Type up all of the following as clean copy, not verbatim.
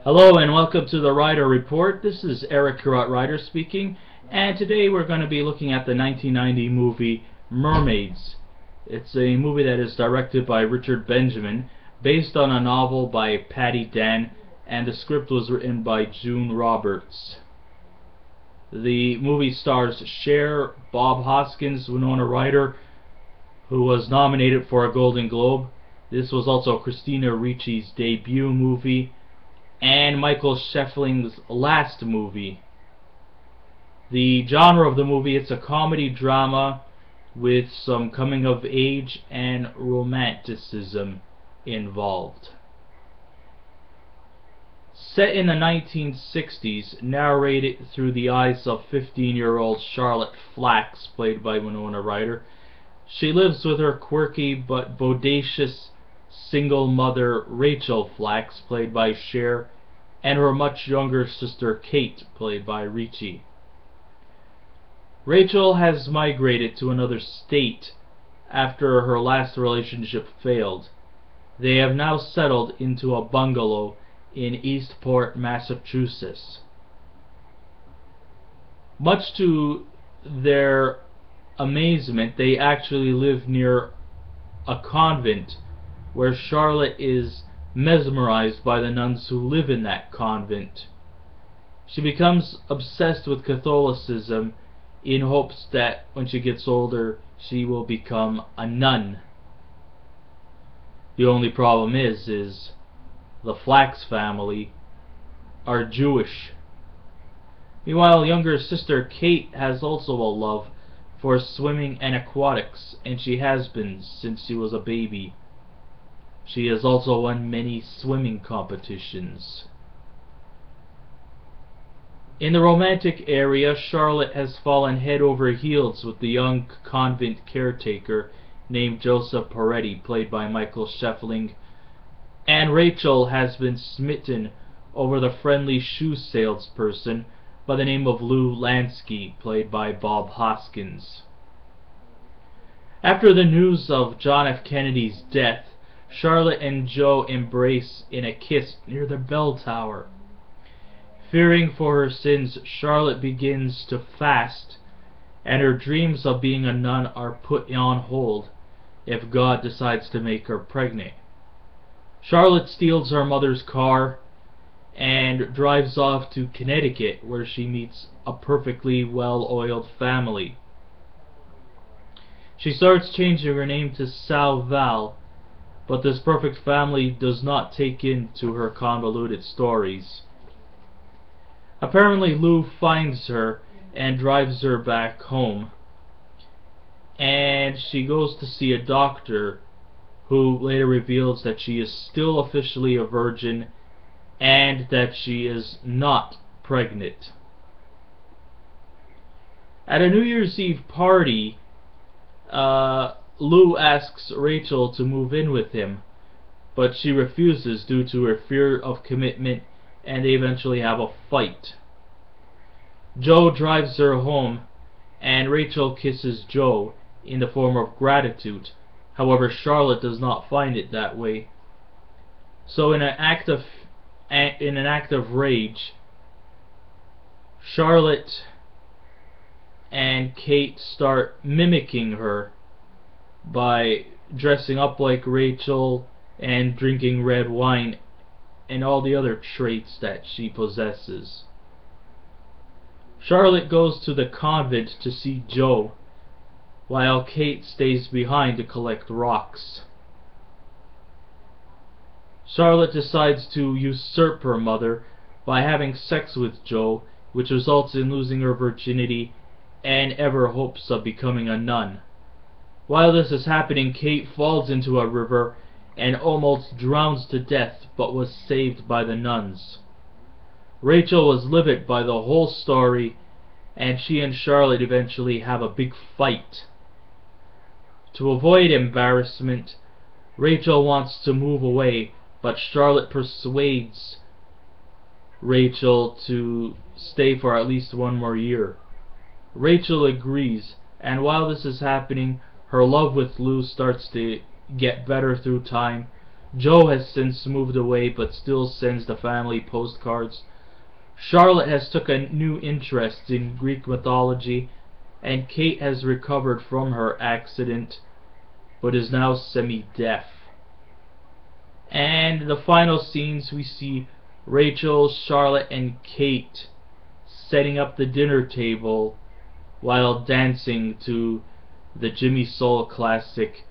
Hello and welcome to the Ryder Report. This is Eric Ryder speaking, and today we're going to be looking at the 1990 movie Mermaids. It's a movie that is directed by Richard Benjamin, based on a novel by Patty Dan, and the script was written by June Roberts. The movie stars Cher, Bob Hoskins, Winona Ryder, who was nominated for a Golden Globe. This was also Christina Ricci's debut movie, and Michael Schoeffling's last movie. The genre of the movie, it's a comedy drama with some coming of age and romanticism involved. Set in the 1960s, narrated through the eyes of 15-year-old Charlotte Flax, played by Winona Ryder. She lives with her quirky but bodacious single mother Rachel Flax, played by Cher, and her much younger sister Kate, played by Ricci. Rachel has migrated to another state after her last relationship failed. They have now settled into a bungalow in Eastport, Massachusetts. Much to their amazement, they actually live near a convent where Charlotte is mesmerized by the nuns who live in that convent. She becomes obsessed with Catholicism in hopes that when she gets older she will become a nun. The only problem is the Flax family are Jewish. Meanwhile, younger sister Kate has also a love for swimming and aquatics, and she has been since she was a baby. She has also won many swimming competitions. In the romantic area, Charlotte has fallen head over heels with the young convent caretaker named Joseph Peretti, played by Michael Schoeffling, and Rachel has been smitten over the friendly shoe salesperson by the name of Lou Lansky, played by Bob Hoskins. After the news of John F. Kennedy's death, Charlotte and Joe embrace in a kiss near the bell tower. Fearing for her sins, Charlotte begins to fast, and her dreams of being a nun are put on hold if God decides to make her pregnant. Charlotte steals her mother's car and drives off to Connecticut, where she meets a perfectly well-oiled family. She starts changing her name to Sal Val, but this perfect family does not take into her convoluted stories. Apparently Lou finds her and drives her back home, and she goes to see a doctor who later reveals that she is still officially a virgin and that she is not pregnant. At a New Year's Eve party, Lou asks Rachel to move in with him, but she refuses due to her fear of commitment, and they eventually have a fight. Joe drives her home, and Rachel kisses Joe in the form of gratitude. However, Charlotte does not find it that way. So in an act of rage, Charlotte and Kate start mimicking her by dressing up like Rachel and drinking red wine and all the other traits that she possesses. Charlotte goes to the convent to see Joe, while Kate stays behind to collect rocks. Charlotte decides to usurp her mother by having sex with Joe, which results in losing her virginity and ever hopes of becoming a nun. While this is happening, Kate falls into a river and almost drowns to death, but was saved by the nuns. Rachel was livid by the whole story, and she and Charlotte eventually have a big fight. To avoid embarrassment, Rachel wants to move away, but Charlotte persuades Rachel to stay for at least one more year. Rachel agrees, and while this is happening, her love with Lou starts to get better through time, Joe has since moved away but still sends the family postcards. Charlotte has took a new interest in Greek mythology, and Kate has recovered from her accident but is now semi-deaf. And in the final scenes we see Rachel, Charlotte, and Kate setting up the dinner table while dancing to the Jimmy Soul classic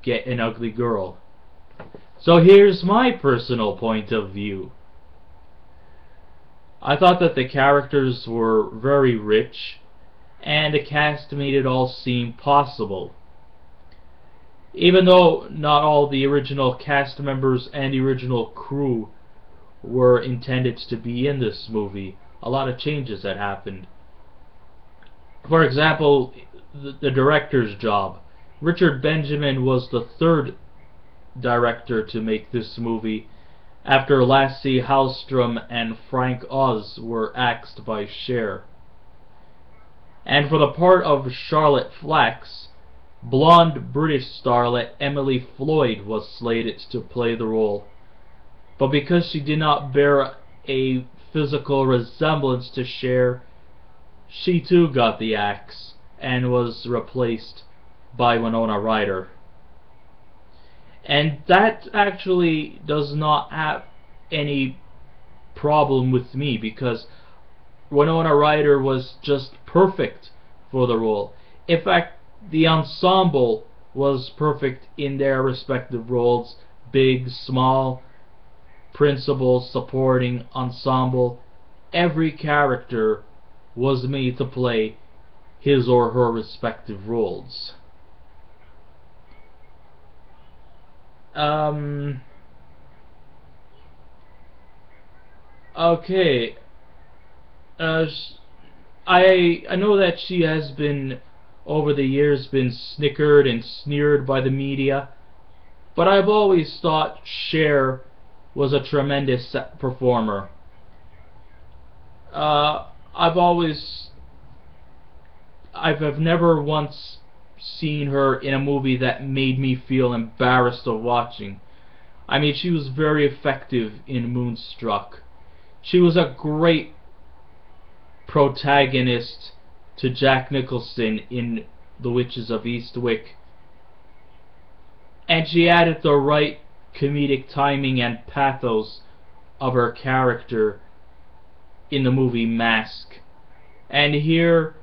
Get an Ugly Girl. So here's my personal point of view. I thought that the characters were very rich, and the cast made it all seem possible. Even though not all the original cast members and the original crew were intended to be in this movie, a lot of changes had happened. For example, the director's job. Richard Benjamin was the third director to make this movie, after Lasse Hallström and Frank Oz were axed by Cher. And for the part of Charlotte Flax, blonde British starlet Emily Floyd was slated to play the role. But because she did not bear a physical resemblance to Cher, she too got the axe and was replaced by Winona Ryder. And that actually does not have any problem with me, because Winona Ryder was just perfect for the role. In fact, the ensemble was perfect in their respective roles: big, small, principal, supporting, ensemble. Every character was made to play his or her respective roles. Okay. I know that she has been, over the years, been snickered and sneered by the media, but I've always thought Cher was a tremendous performer. I've never once seen her in a movie that made me feel embarrassed of watching. I mean, she was very effective in Moonstruck. She was a great protagonist to Jack Nicholson in The Witches of Eastwick. And she added the right comedic timing and pathos of her character in the movie Mask. And here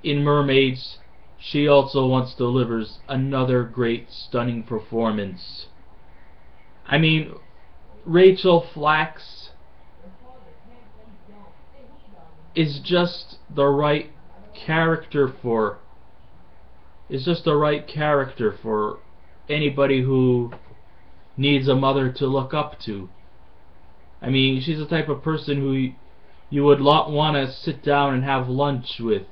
in Mermaids, she also once delivers another great, stunning performance. I mean, Rachel Flax is just the right character for anybody who needs a mother to look up to. I mean, she's the type of person who you would want to sit down and have lunch with,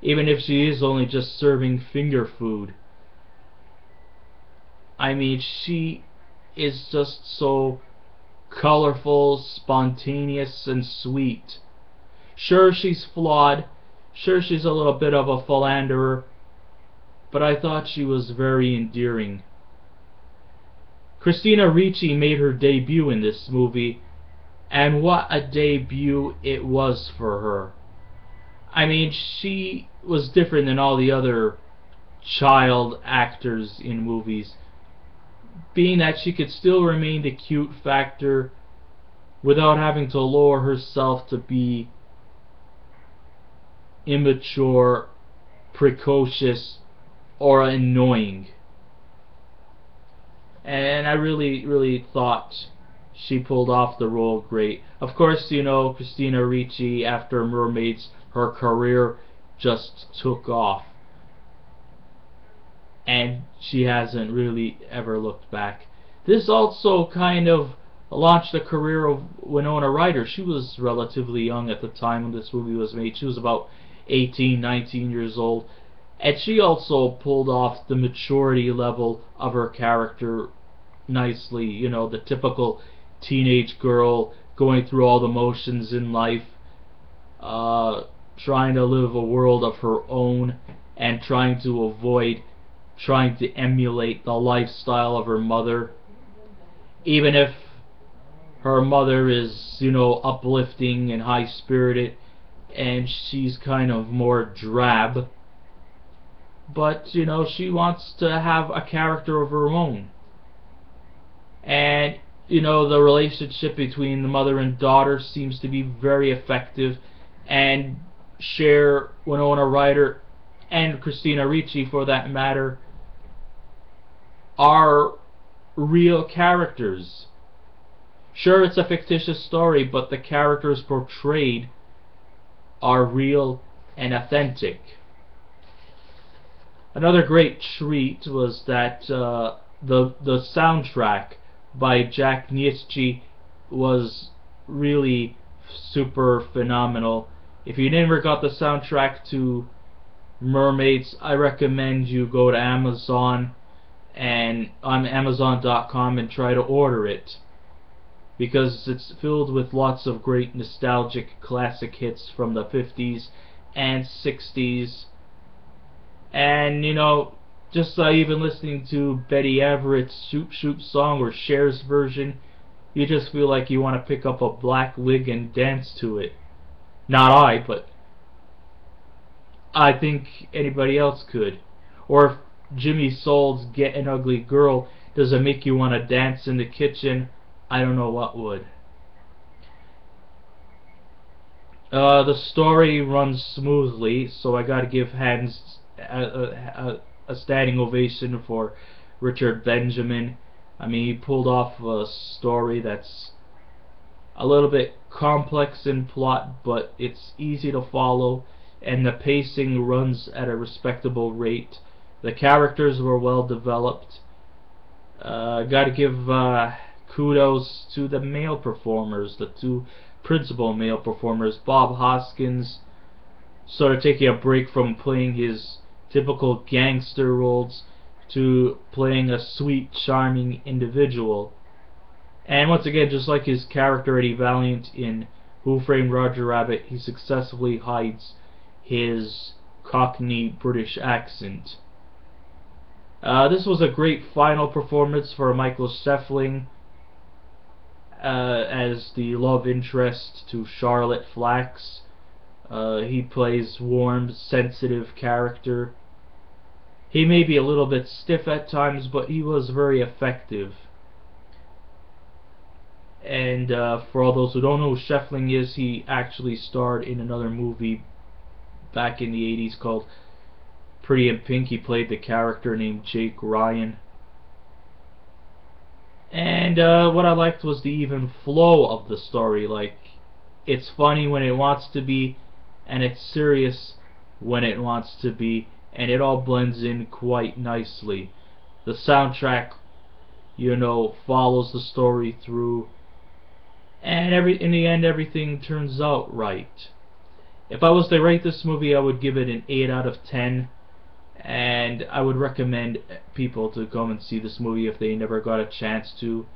even if she is only just serving finger food. I mean, she is just so colorful, spontaneous, and sweet. Sure, she's flawed. Sure, she's a little bit of a philanderer, but I thought she was very endearing. Christina Ricci made her debut in this movie, and what a debut it was for her. I mean, she was different than all the other child actors in movies, being that she could still remain the cute factor without having to lower herself to be immature, precocious, or annoying. And I really thought she pulled off the role great. Of course, you know, Christina Ricci, after Mermaids, her career just took off, and she hasn't really ever looked back. This also kind of launched the career of Winona Ryder. She was relatively young at the time when this movie was made. She was about 18, 19 years old, and she also pulled off the maturity level of her character nicely. You know, the typical teenage girl going through all the motions in life, trying to live a world of her own, and trying to emulate the lifestyle of her mother. even if her mother is, you know, uplifting and high-spirited, and she's kind of more drab. But, you know, she wants to have a character of her own. And, you know, the relationship between the mother and daughter seems to be very effective. And Cher, Winona Ryder, and Christina Ricci, for that matter, are real characters. Sure, it's a fictitious story, but the characters portrayed are real and authentic. Another great treat was that the soundtrack by Jack Nitzsche was really super phenomenal. If you never got the soundtrack to Mermaids, I recommend you go to Amazon and on Amazon.com and try to order it, because it's filled with lots of great nostalgic classic hits from the 50s and 60s. And, you know, just even listening to Betty Everett's Shoop Shoop song or Cher's version, you just feel like you want to pick up a black wig and dance to it. Not I, but I think anybody else could. Or if Jimmy Soule's Get an Ugly Girl doesn't make you want to dance in the kitchen, I don't know what would. The story runs smoothly, so I gotta give hands a standing ovation for Richard Benjamin. I mean, he pulled off a story that's a little bit complex in plot, but it's easy to follow, and the pacing runs at a respectable rate. The characters were well developed. Gotta give kudos to the male performers, the two principal male performers. Bob Hoskins sort of taking a break from playing his typical gangster roles to playing a sweet, charming individual. And once again, just like his character Eddie Valiant in Who Framed Roger Rabbit, he successfully hides his Cockney British accent. This was a great final performance for Michael Schoeffling as the love interest to Charlotte Flax. He plays warm, sensitive character. He may be a little bit stiff at times, but he was very effective. And for all those who don't know who Schoeffling is, he actually starred in another movie back in the 80s called Pretty in Pink. He played the character named Jake Ryan. And what I liked was the even flow of the story. Like, it's funny when it wants to be, and it's serious when it wants to be, and it all blends in quite nicely. The soundtrack, you know, follows the story through, and in the end everything turns out right. If I was to rate this movie, I would give it an 8 out of 10, and I would recommend people to come and see this movie if they never got a chance to.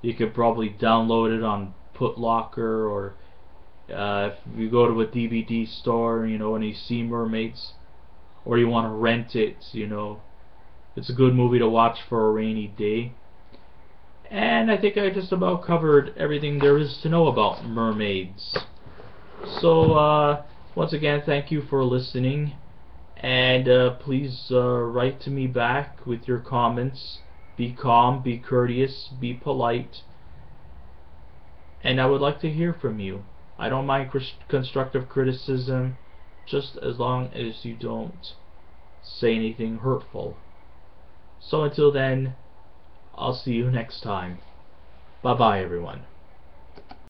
You could probably download it on Putlocker, or if you go to a DVD store, you know, and you see Mermaids, or you want to rent it, you know, it's a good movie to watch for a rainy day. And I think I just about covered everything there is to know about Mermaids. So once again, thank you for listening, and please write to me back with your comments. Be calm, be courteous, be polite, and I would like to hear from you. I don't mind constructive criticism, just as long as you don't say anything hurtful. So until then, I'll see you next time. Bye bye, everyone.